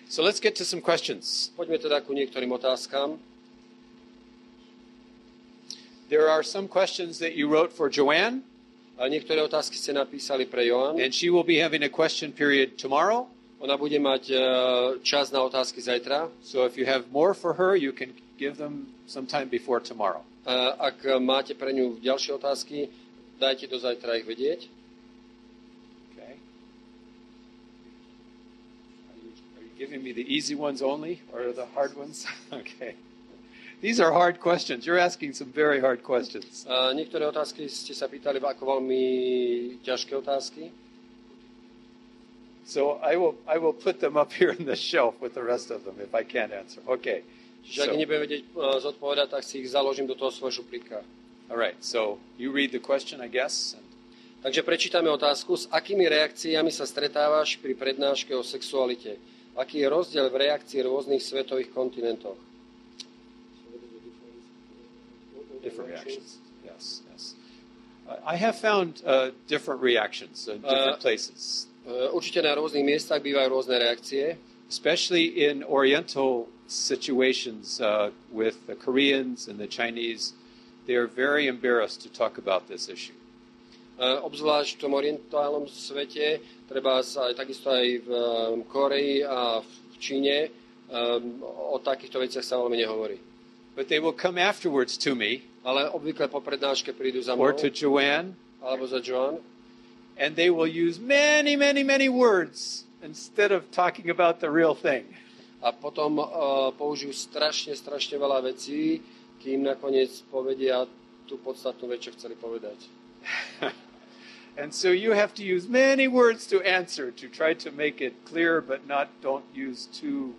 So let's get to some questions. Poďme teda ku niektorým otázkam. There are some questions that you wrote for Jo Ann, A niektoré otázky ste napísali pre Jo Ann. and she will be having a question period tomorrow. Ona bude mať čas na otázky zajtra. So if you have more for her, you can give them sometime before tomorrow. Ak máte pre ňu ďalšie otázky, dajte do zajtra ich vedieť. Okay. Are you giving me the easy ones only, or the hard ones? Okay. These are hard questions. You're asking some very hard questions. Niektoré otázky ste sa pýtali ako veľmi ťažké otázky. So I will put them up here on the shelf with the rest of them if I can't answer. Okay. Čiže ak nebudem vedieť zodpovedať, tak si ich založím do toho svojho šuplíka. All right. So you read the question, I guess. Takže prečítame otázku. S akými reakciami sa stretávaš pri prednáške o sexualite? Aký je rozdiel v reakcii rôznych svetových kontinentoch? Different reactions. Yes, yes. I have found different reactions in different places. Určite na rôznych miestach bývajú rôzne reakcie. Especially in Oriental situations with the Koreans and the Chinese, they are very embarrassed to talk about this issue. Obzvlášť v tom orientálnom svete, treba sa takisto aj v Koreji a v Číne, o takýchto veciach sa veľmi nehovorí. But they will come afterwards to me, ale obvykle po prednáške prídu za or mnou, to Jo Ann, alebo za Jo Ann, and they will use many, many, many words instead of talking about the real thing. A potom použijú strašne veľa vecí, kým nakoniec povedia tú podstatnú vec, čo chceli povedať. And so you have to use many words to answer, to try to make it clear, but don't use too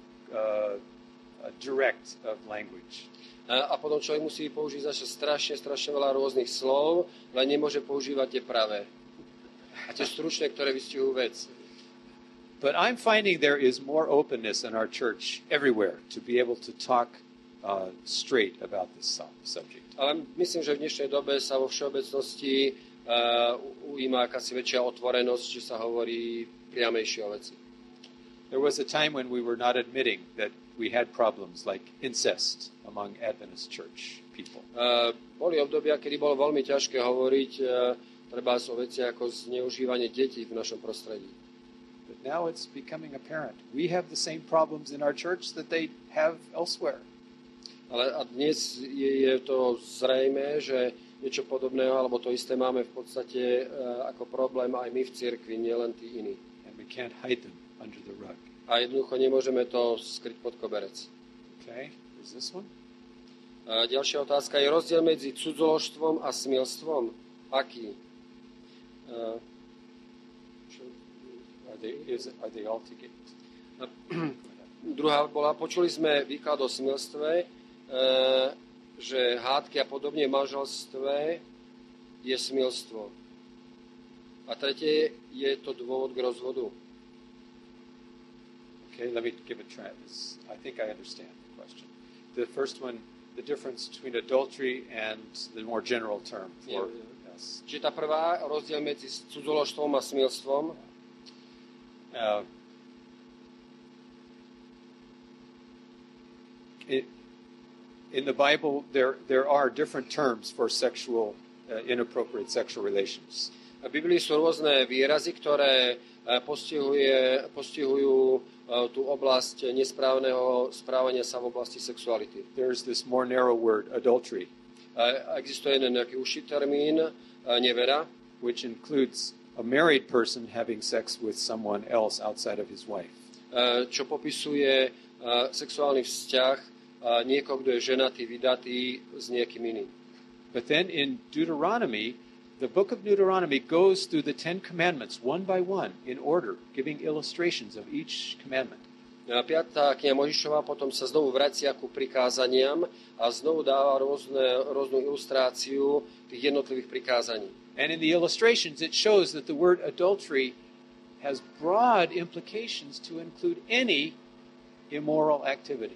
direct of language. A potom človek musí použiť zase strašne veľa rôznych slov, ale nemôže používať tie pravé. A tie stručné, ktoré vystihujú vec. But I'm finding there is more openness in our church everywhere to be able to talk straight about this subject. Ale myslím, že v dnešnej dobe sa vo všeobecnosti ujíma akási väčšia otvorenosť, že sa hovorí priamejšie o veci. There was a time when we were not admitting that we had problems like incest among Adventist church people. Boli obdobia, kedy bolo veľmi ťažké hovoriť treba o veci ako zneužívanie detí v našom prostredí. But now it's becoming apparent. We have the same problems in our church that they have elsewhere. Ale a dnes je to zrejmé, že niečo podobného, alebo to isté máme v podstate ako problém aj my v cirkvi, nielen tí iní. And we can't hide them under the rug. A jednoducho nemôžeme to skryť pod koberec. Okay, is this one? Ďalšia otázka. Je rozdiel medzi cudzoložstvom a smilstvom? Aký? Are they all together? Druhá bola, počuli sme výklad o smilstve, že hádky a podobne v manželstve je smilstvo. A tretie, je to dôvod k rozvodu. Okay, let me give it a try. I think I understand the question. The first one, the difference between adultery and the more general term for yes. Čiže tá prvá, rozdiel medzi cudzoložstvom a smilstvom. In the Bible, there are different terms for sexual, inappropriate sexual relations. V Biblii sú rôzne výrazy, ktoré postihujú tú oblasť nesprávneho správania sa v oblasti sexuality. There's this more narrow word, adultery. Existuje nejaký užší termín, nevera, which includes a married person having sex with someone else outside of his wife. Čo popisuje sexuálny vzťah niekoho, kto je ženatý, vydatý s niekým iným. But then in Deuteronomy, the book of Deuteronomy goes through the 10 commandments one by one in order, giving illustrations of each commandment. 5. kniha Mojžišova potom sa znovu vracia ku prikázaniam a znovu dáva rôznu ilustráciu tých jednotlivých prikázaní. And in the illustrations it shows that the word adultery has broad implications to include any immoral activity.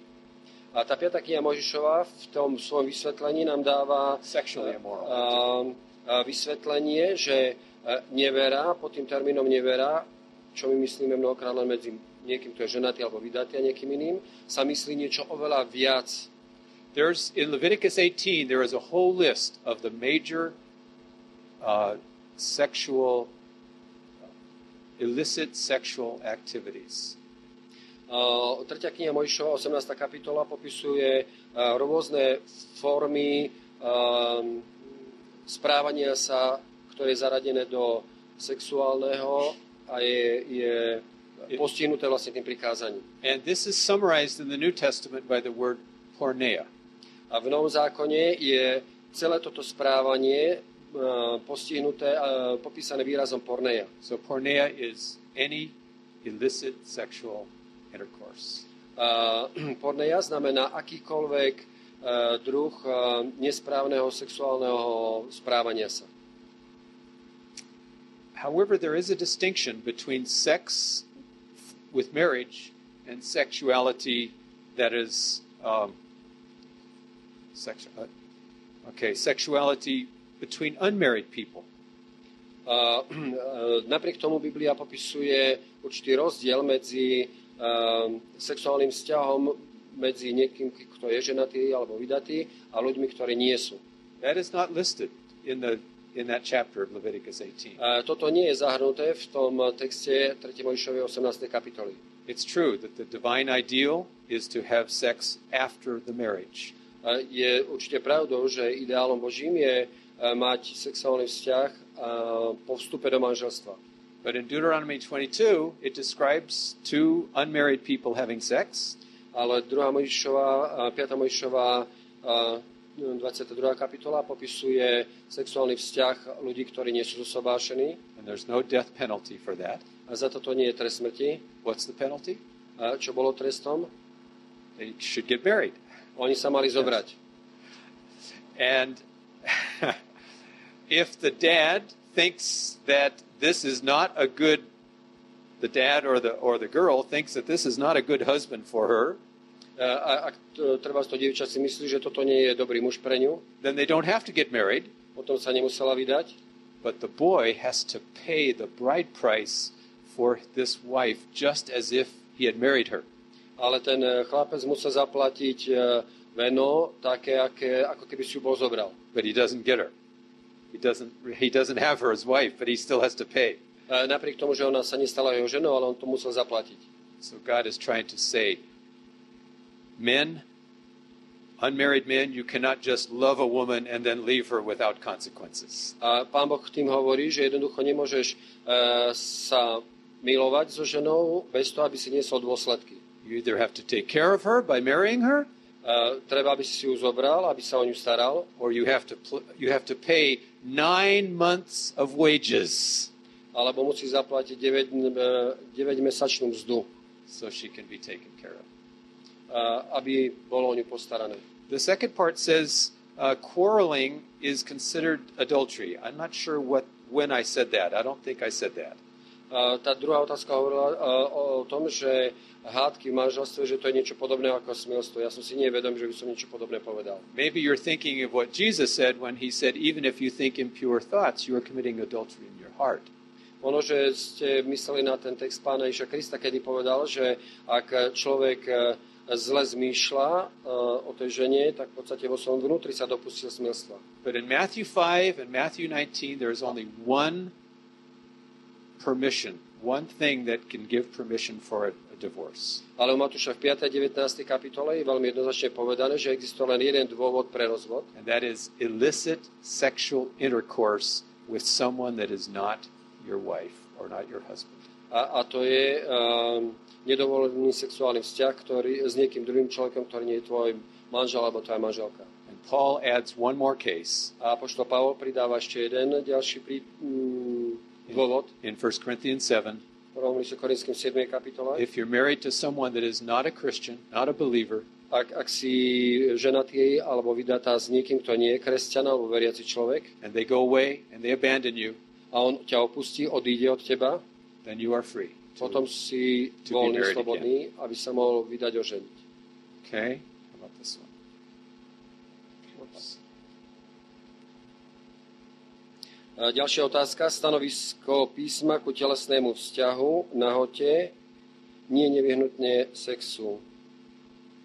A tá 5. kniha Mojžišova v tom svojom vysvetlení nám dáva sexually immoral vysvetlenie, že nevera, pod tým termínom nevera, čo my myslíme mnohokrát len medzi niekým, kto je ženatý alebo vydatý a niekým iným, sa myslí niečo oveľa viac. In Leviticus 18, there is a whole list of the major illicit sexual activities. 3. kniha Mojžišova, 18. kapitola, popisuje rôzne formy správania sa, ktoré je zaradené do sexuálneho a je postihnuté vlastne tým prikázaním. And this is summarized in the New Testament by the word porneia. A v Novom zákone je celé toto správanie postihnuté, popísané výrazom porneia. So porneia is any illicit sexual intercourse. Porneia znamená akýkoľvek druh nesprávneho sexuálneho správania sa. However, there is a distinction between sex with marriage and sexuality that is sexuality between unmarried people. Napriek tomu Biblia popisuje určitý rozdiel medzi sexuálnym vzťahom medzi niekým, kto je ženatý alebo vydatý, a ľuďmi, ktorí nie sú. That is not listed in that chapter of Leviticus 18. Toto nie je zahrnuté v tom texte 3. Mojžišovej 18. kapitoly. It's true that the divine ideal is to have sex after the marriage. Je určite pravdou, že ideálom Božím je mať sexuálny vzťah po vstupe do manželstva. But in Deuteronomy 22, it describes two unmarried people having sex. Ale 5. Mojžišova 22. kapitola popisuje sexuálny vzťah ľudí, ktorí nie sú zosobášení. And there's no death penalty for that. A za toto nie je trest smrti. What's the penalty? Čo bolo trestom? They should get married. Oni sa mali zobrať. And if the dad thinks that this is not a good, the dad or the girl thinks that this is not a good husband for her, ak treba to dievča si myslí, že toto nie je dobrý muž pre ňu, then they don't have to get married. Potom sa nemusela vydať. But the boy has to pay the bride price for this wife just as if he had married her. Ale ten chlapec musel zaplatiť veno také, ako keby si ju bol zobral. But he doesn't get her. He doesn't have her as wife, but he still has to pay. Napriek tomu, že ona sa nestala jeho ženou, ale on to musel zaplatiť. So God is trying to say, men, unmarried men, you cannot just love a woman and then leave her without consequences. A Pán Boh tým hovorí, že jednoducho nemôžeš sa milovať so ženou bez toho, aby si niesol dôsledky. You either have to take care of her by marrying her, treba, aby si ju zobral, aby sa o ňu staral, or you have to pay 9 months of wages. Alebo musí zaplatiť 9-mesačnú mzdu, so she can be taken care of. Aby bolo o ňu postarané. The second part says quarreling is considered adultery. I'm not sure when I said that. I don't think I said that. Tá druhá otázka hovorila o tom, že hádky v manželstve, že to je niečo podobné ako smilstvo. Ja som si nevedom, že by som niečo podobné povedal. Maybe you're thinking of what Jesus said when he said, even if you think impure thoughts, you are committing adultery in your heart. Ono, že ste mysleli na ten text Pána Ježiša Krista, kedy povedal, že ak človek zle zmýšľa o tej žene, tak v podstate vo svojom vnútri sa dopustil smilstva. But in Matthew 5 and Matthew 19, there is only one permission, one thing that can give permission for a divorce. Ale u Matúša v 5. a 19. kapitole je veľmi jednoznačne povedané, že existuje len jeden dôvod pre rozvod. And that is illicit sexual intercourse with someone that is not your wife or not your husband. A to je nedovolený sexuálny vzťah, ktorý s niekým druhým človekom, ktorý nie je tvoj manžel alebo tvoja manželka. And Paul adds one more case. A apoštol Pavol pridáva ešte jeden ďalší dôvod. In 1 Corinthians 7. V 1. Korinským 7. kapitole. If you're married to someone that is not a Christian, not a believer, ak si ženatý alebo vydatá s niekým, kto nie je kresťan alebo veriaci človek, and they go away and they abandon you, a on ťa opustí, odíde od teba, then you are free. Potom si voľný, slobodný, aby sa mohol vydať oženiť. Okay, how about this one? Oops. Ďalšia otázka. Stanovisko písma ku telesnému vzťahu, nahote, nie nevyhnutne sexu.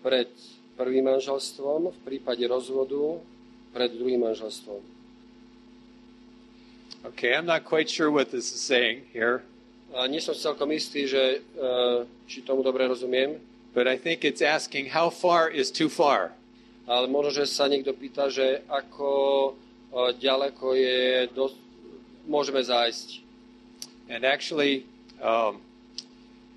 Pred prvým manželstvom, v prípade rozvodu, pred druhým manželstvom. Okay, I'm not quite sure what this is saying here. Nie som celkom istý, že či tomu dobre rozumiem. But I think it's asking how far is too far. Ale možno, že sa niekto pýta, že ako ďaleko môžeme zájsť. And actually,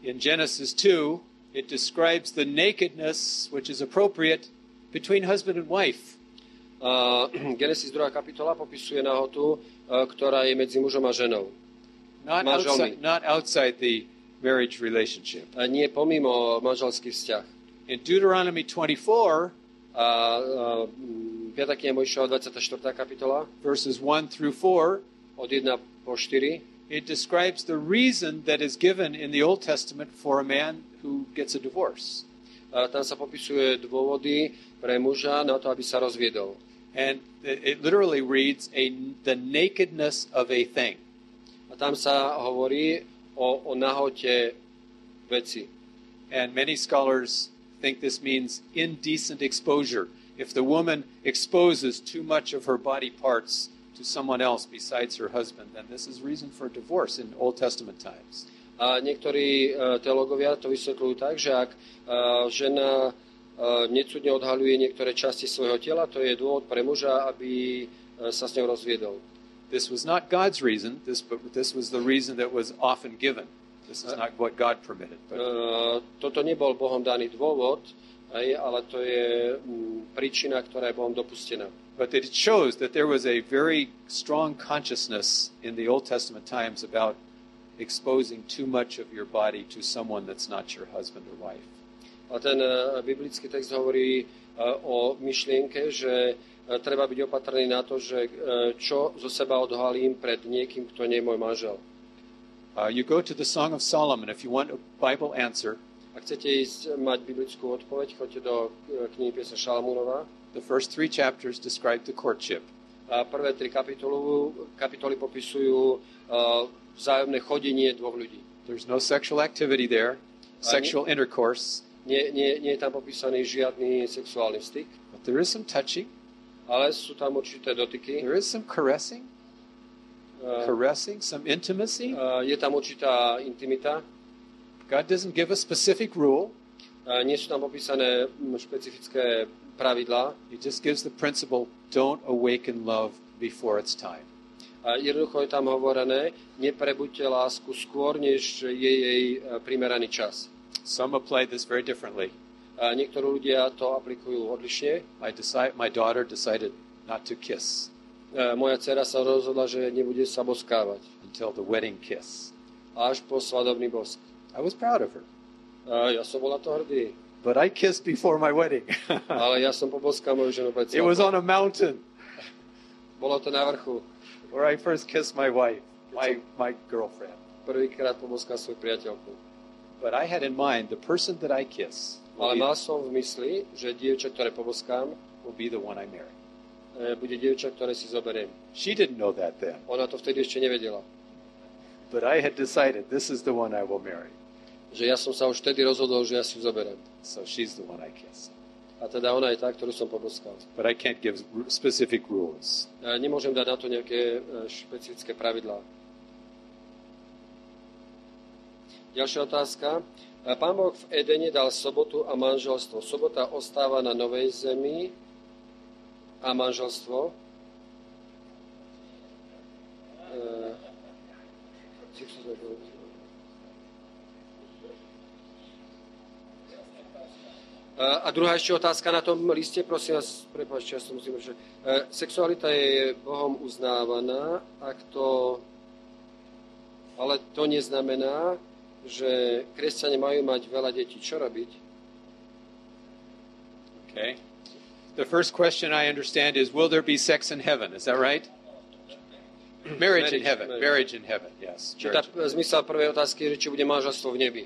in Genesis 2, it describes the nakedness which is appropriate between husband and wife. Genesis 2. kapitola popisuje nahotu, ktorá je medzi mužom a ženou. Not outside the marriage relationship. A nie pomimo manželský vzťah. In Deuteronomy 24, 5. kniha Mojžišova 24. kapitola, verses 1 through 4, od 1 po 4, it describes the reason that is given in the Old Testament for a man who gets a divorce. Tam sa popisuje dôvody pre muža na to, aby sa rozviedol. And it literally reads the nakedness of a thing. A tam sa hovorí o nahote veci. And many scholars think this means indecent exposure. If the woman exposes too much of her body parts to someone else besides her husband, then this is reason for divorce in Old Testament times. A niektorí teológovia to vysvetľujú tak, že ak žena necudne odhaľuje niektoré časti svojho tela, to je dôvod pre muža, aby sa s ňou rozviedol. This was not God's reason, this was the reason that was often given. This is not what God permitted. Toto nebol Bohom daný dôvod, ale to je príčina, ktorá je Bohom dopustená. But it shows that there was a very strong consciousness in the Old Testament times about exposing too much of your body to someone that's not your husband or wife. A ten biblický text hovorí o myšlienke, že treba byť opatrný na to, že čo zo seba odhalím pred niekým, kto nie je môj manžel. You go to the Song of Solomon if you want a Bible answer. Ak chcete ísť mať biblickú odpoveď, choďte do knihy piesne Šalamúnova. The first 3 chapters describe the courtship. A prvé 3 kapitoly popisujú vzájomné chodenie dvoch ľudí. There's no sexual activity there, sexual intercourse. Nie je tam popísaný žiadny sexuálny styk. But there is some touching. Ale sú tam určité dotyky. There is some caressing. Some intimacy. Je tam určitá intimita. God doesn't give a specific rule. Nie sú tam popísané špecifické pravidlá. He just gives the principle, don't awaken love before it's time. Jednoducho je tam hovorené, neprebuďte lásku skôr, než je jej primeraný čas. Some apply this very differently. Niektorí ľudia to aplikujú odlišne. My daughter decided not to kiss. Moja dcera sa rozhodla, že nebude sa boskávať. Until the wedding kiss. Až po svadobný bosk. I was proud of her. Ja som bol na to hrdý. But I kissed before my wedding. Ale ja som poboskal moju ženu pred svadbou. It was on a mountain. Bolo to na vrchu. Where I first kissed my wife, my girlfriend. Prvýkrát poboskal svoju priateľku. But I had in mind the person that I kiss. Ale mal som v mysli, že dievča, ktoré poboskám, will be the one I marry. Bude dievča, ktoré si zoberiem. She didn't know that then. Ona to vtedy ešte nevedela. But I had decided this is the one I will marry. Že ja som sa už vtedy rozhodol, že ja si ju zoberiem. So she's the one I kiss. A teda ona je tá, ktorú som poboskal. But I can't give specific rules. Nemôžem dať na to nejaké špecifické pravidlá. Ďalšia otázka. Pán Boh v Edene dal sobotu a manželstvo. Sobota ostáva na novej zemi a manželstvo. A druhá ešte otázka na tom liste, prosím vás, prepáčte, ja som musím povedať, že sexualita je Bohom uznávaná, ale to neznamená, že kresťania majú mať veľa detí. Čo robiť? Okay. The first question I understand is, will there be sex in heaven? Is that right? Marriage in heaven. Marriage in heaven, yes. Zmysel prvej otázky je, či bude manželstvo v nebi.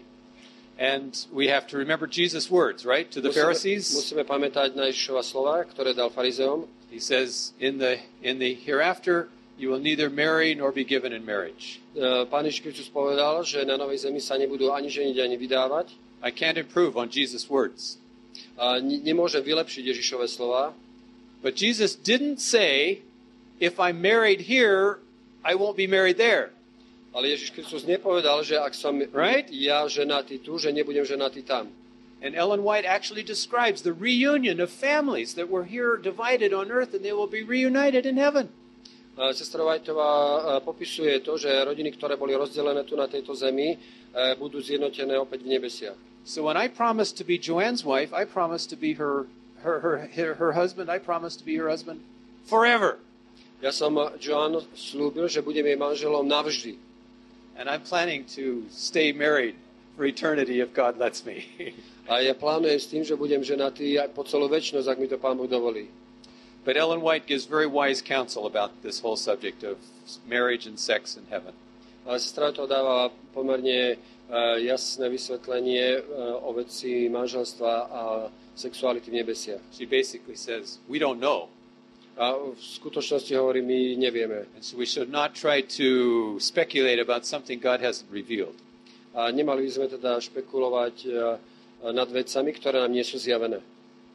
And we have to remember Jesus' words, right? To the Pharisees. Musíme pamätať na Ježišova slova, ktoré dal farizeom. He says, in the hereafter, You will neither marry nor be given in marriage. Pán Ježiš Kristus povedal, že na novej zemi sa nebudú ani ženiť, ani vydávať. I can't improve on Jesus' words. Nemôžem vylepšiť Ježišove slova. But Jesus didn't say, if I'm married here, I won't be married there. Ale Ježiš Kristus nepovedal, že ak som ja ženatý tu, že nebudem ženatý tam. And Ellen White actually describes the reunion of families that were here divided on earth and they will be reunited in heaven. Sestra Whiteová popisuje to, že rodiny, ktoré boli rozdelené tu na tejto zemi, budú zjednotené opäť v nebesiach. So when I promised to be Joanne's wife, I promised to be her husband, I promised to be her husband forever. Ja som Joanne slúbil, že budem jej manželom navždy. And I'm planning to stay married for eternity if God lets me. A ja plánujem s tým, že budem ženatý aj po celú večnosť, ak mi to Pán Boh dovolí. But Ellen White gives very wise counsel about this whole subject of marriage and sex in heaven. Ale sestra to dáva pomerne jasné vysvetlenie o veci manželstva a sexuality v nebesiach. She basically says, we don't know. A v skutočnosti hovorí, my nevieme. And so we should not try to speculate about something God hasn't revealed. A nemali by sme teda špekulovať nad vecami, ktoré nám nie sú zjavené.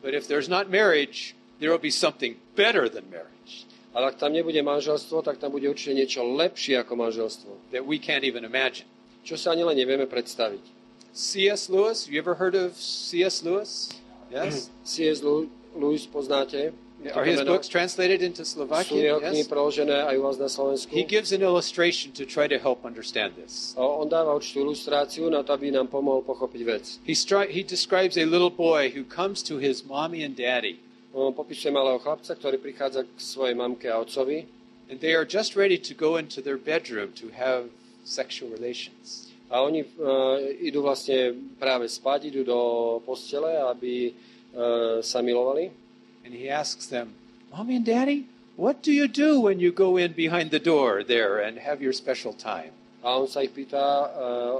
But if there's not marriage, there will be something better than marriage. Ale ak tam nebude manželstvo, tak tam bude určite niečo lepšie ako manželstvo. That we can't even imagine. Čo sa ani len nevieme predstaviť. C.S. Lewis, you ever heard of C.S. Lewis? Yes? C.S. Lewis poznáte? Are his books translated into Sú Slovakian? jeho knihy Yes. preložené aj u vás na Slovensku. He gives an illustration to try to help understand this. On dáva určitú ilustráciu na to, aby nám pomohol pochopiť vec. He describes a little boy who comes to his mommy and daddy. On popisuje malého chlapca, ktorý prichádza k svojej mamke a otcovi. And they are just ready to go into their bedroom to have sexual relations. A oni idú vlastne práve spať, idú do postele, aby sa milovali. And he asks them, Mommy and Daddy, what do you do when you go in behind the door there and have your special time? A on sa ich pýta,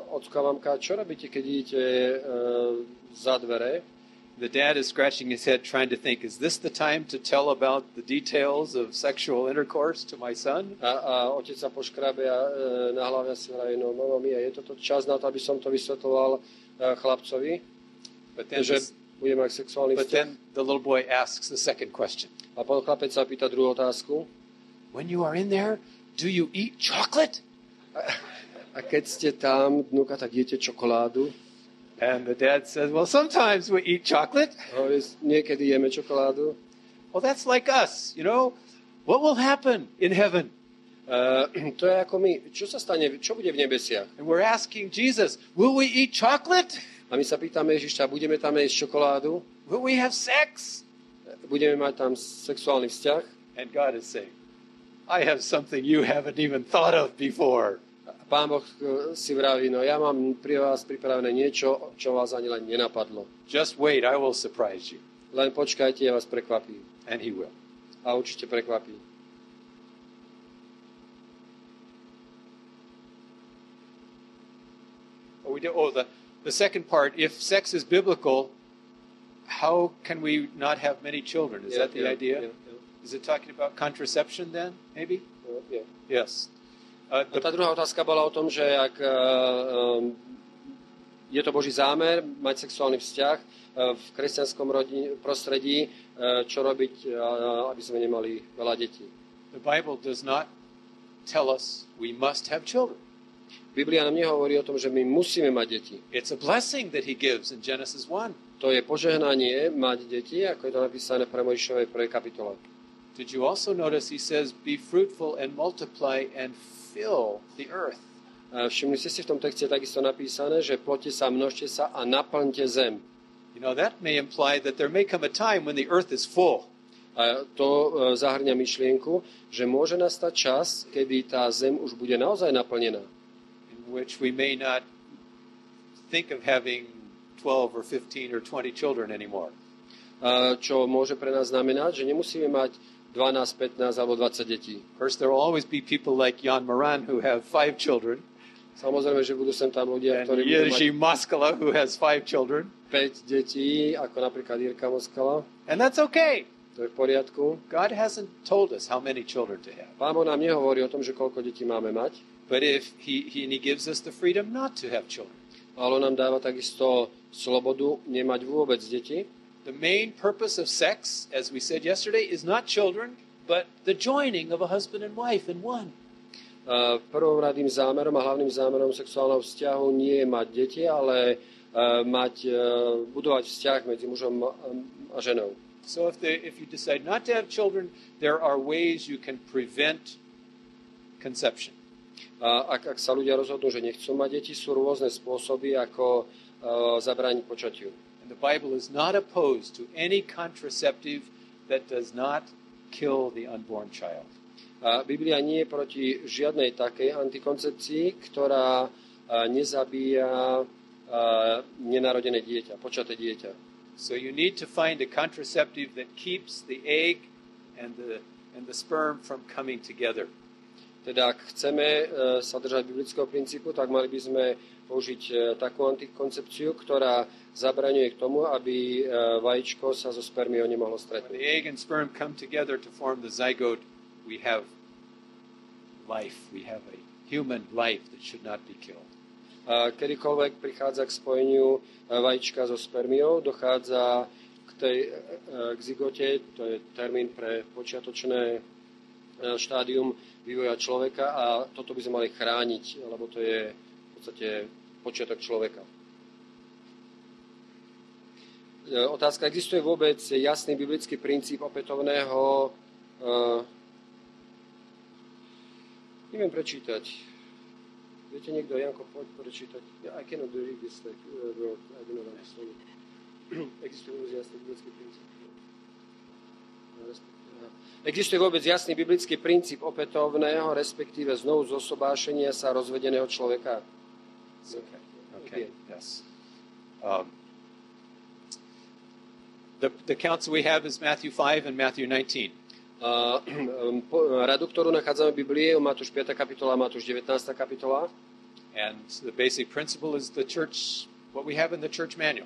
ocko a mamka, čo robíte, keď idete za dvere? The dad is scratching his head trying to think, is this the time to tell about the details of sexual intercourse to my son? A otec sa poškrabe na hlave a si vraví, no mama mia, je toto čas na to, aby som to vysvetloval chlapcovi, že bude mať sexuálny But vzťah. then the little boy asks the second question. A potom chlapec sa pýta druhú otázku. When you are in there, do you eat chocolate? A keď ste tam, dnuka, tak jete čokoládu? And the dad says, well, sometimes we eat chocolate. Hovorí, niekedy jeme čokoládu. Well, that's like us, you know. What will happen in heaven? To je ako my. Čo sa stane? Čo bude v nebesiach? And we're asking Jesus, will we eat chocolate? A my sa pýtame Ježiša, budeme tam jesť čokoládu? Will we have sex? Budeme mať tam sexuálny vzťah? And God is saying, I have something you haven't even thought of before. Pán Boh si vraví, no ja mám pri vás pripravené niečo, čo vás ani len nenapadlo. Just wait, I will surprise you. Len počkajte, ja vás prekvapím. And he will. A určite prekvapí. The second part, if sex is biblical, how can we not have many children? Is that the idea? Yeah. Is it talking about contraception then, maybe? Yeah. Yes. Tá druhá otázka bola o tom, že ak je to Boží zámer mať sexuálny vzťah v kresťanskom prostredí, čo robiť, aby sme nemali veľa detí. The Bible does not tell us we must have children. Biblia nám nehovorí o tom, že my musíme mať deti. It's a blessing that he gives in Genesis 1. To je požehnanie mať deti, ako je to napísané v Mojžišovej 1. kapitole. Did you also notice he says, be fruitful and multiply and fill the earth? Všimli ste si v tom texte takisto napísané, že ploďte sa, množte sa a naplňte zem. You know, that may imply that there may come a time when the earth is full. A to zahrňa myšlienku, že môže nastať čas, kedy tá zem už bude naozaj naplnená. Which we may not think of having 12 or 15 or 20 children anymore. Čo môže pre nás znamenať, že nemusíme mať 12, 15 alebo 20 detí. First, there will always be people like Jan Moran who have 5 children. Samozrejme, že budú sem tam ľudia, and ktorí budú Jiří mať Moskala who has 5 children. 5 detí, ako napríklad Jirka Moskala. And that's okay. To To je v poriadku. God hasn't told us how many children to have. Pán Boh nám nehovorí o tom, že koľko detí máme mať. But if he gives us the freedom not to have children. Ale on nám dáva takisto slobodu nemať vôbec deti. The main purpose of sex, as we said yesterday, is not children, but the joining of a husband and wife in one. Prvoradým zámerom a hlavným zámerom sexuálneho vzťahu nie je mať deti, ale budovať vzťah medzi mužom a ženou. So if you decide not to have children, there are ways you can prevent conception. Ak sa ľudia rozhodnú, že nechcú mať deti, sú rôzne spôsoby, ako zabrániť počatiu. And the Bible is not opposed to any contraceptive that does not kill the unborn child. Biblia nie je proti žiadnej takej antikoncepcii, ktorá nezabíja nenarodené dieťa, počaté dieťa. So you need to find a contraceptive that keeps the egg and the sperm from coming together. Teda ak chceme sa držať biblického princípu, tak mali by sme použiť takú antikoncepciu, ktorá zabraňuje k tomu, aby vajíčko sa so spermiou nemohlo stretnúť. When the egg and sperm come together to form the zygote, we have life. We have a human life that should not be killed. Kedykoľvek prichádza k spojeniu vajíčka so spermiou, dochádza k zygote, to je termín pre počiatočné štádium vývoja človeka a toto by sme mali chrániť, lebo to je v podstate počiatok človeka. Otázka, existuje vôbec jasný biblický princíp opätovného neviem prečítať. Viete niekto, Janko, poď prečítať. I cannot read this word. I do not understand. Existuje vôbec jasný biblický princíp. Existuje vôbec jasný biblický princíp opätovného, respektíve znovu zosobášenia sa rozvedeného človeka? Okay. Yes. The accounts we have is Matthew 5 and Matthew 19. Radu, ktorú nachádzame v Biblii, Matúš 5. kapitola, Matúš 19. kapitola. And the basic principle is the church, what we have in the church manual.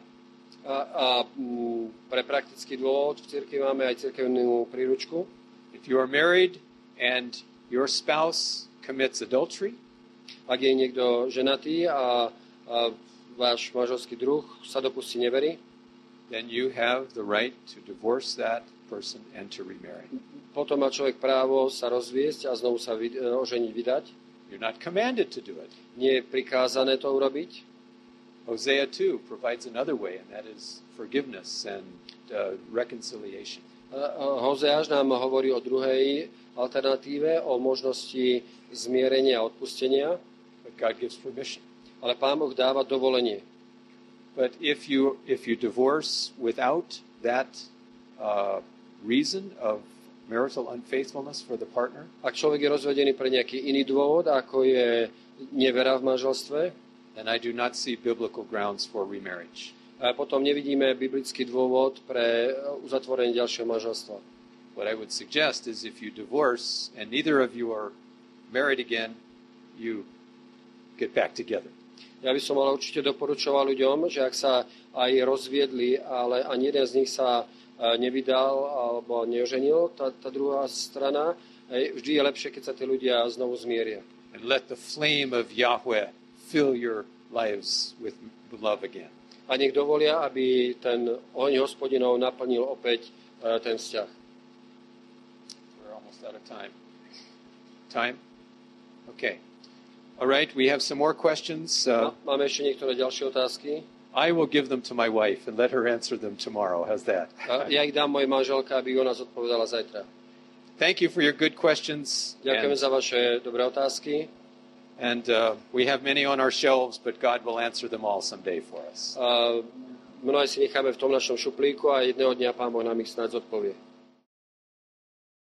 Pre praktický dôvod v cirkvi máme aj cirkevnú príručku. If you are married and your spouse commits adultery, ak je niekto ženatý a váš manželský druh sa dopustí nevery, then you have the right to divorce that person and to remarry. Potom má človek právo sa rozviesť a znovu sa oženiť, vydať. You're not commanded to do it. Nie je prikázané to urobiť. Hosea 2 provides another way, and that is forgiveness and reconciliation. Hozeáš nám hovorí o druhej alternatíve, o možnosti zmierenia a odpustenia. But God gives permission. Ale Pán Boh dáva dovolenie. But if you divorce without that reason of marital unfaithfulness for the partner, ak človek je rozvedený pre nejaký iný dôvod, ako je nevera v manželstve, then I do not see biblical grounds for remarriage. Potom nevidíme biblický dôvod pre uzatvorenie ďalšieho manželstva. What I would suggest is if you divorce and neither of you are married again, you get back together. Ja by som ale určite doporučoval ľuďom, že ak sa aj rozviedli, ale ani jeden z nich sa nevydal alebo neoženil, tá druhá strana, vždy je lepšie, keď sa tí ľudia znovu zmieria. And let the flame of Yahweh fill your lives with love again. A nech dovolia, aby ten oheň Hospodinov naplnil opäť ten vzťah. We're almost out of time. Time? Okay. All right, we have some more questions. Máme ešte niektoré ďalšie otázky. I will give them to my wife and let her answer them tomorrow. How's that? Ja ich dám mojej manželke, aby ona zodpovedala zajtra. Thank you for your good questions. Ďakujeme za vaše dobré otázky. And we have many on our shelves, but God will answer them all someday for us. Mnohé si necháme v tom našom šuplíku a jedného dňa Pán Boh nám ich snáď zodpovie.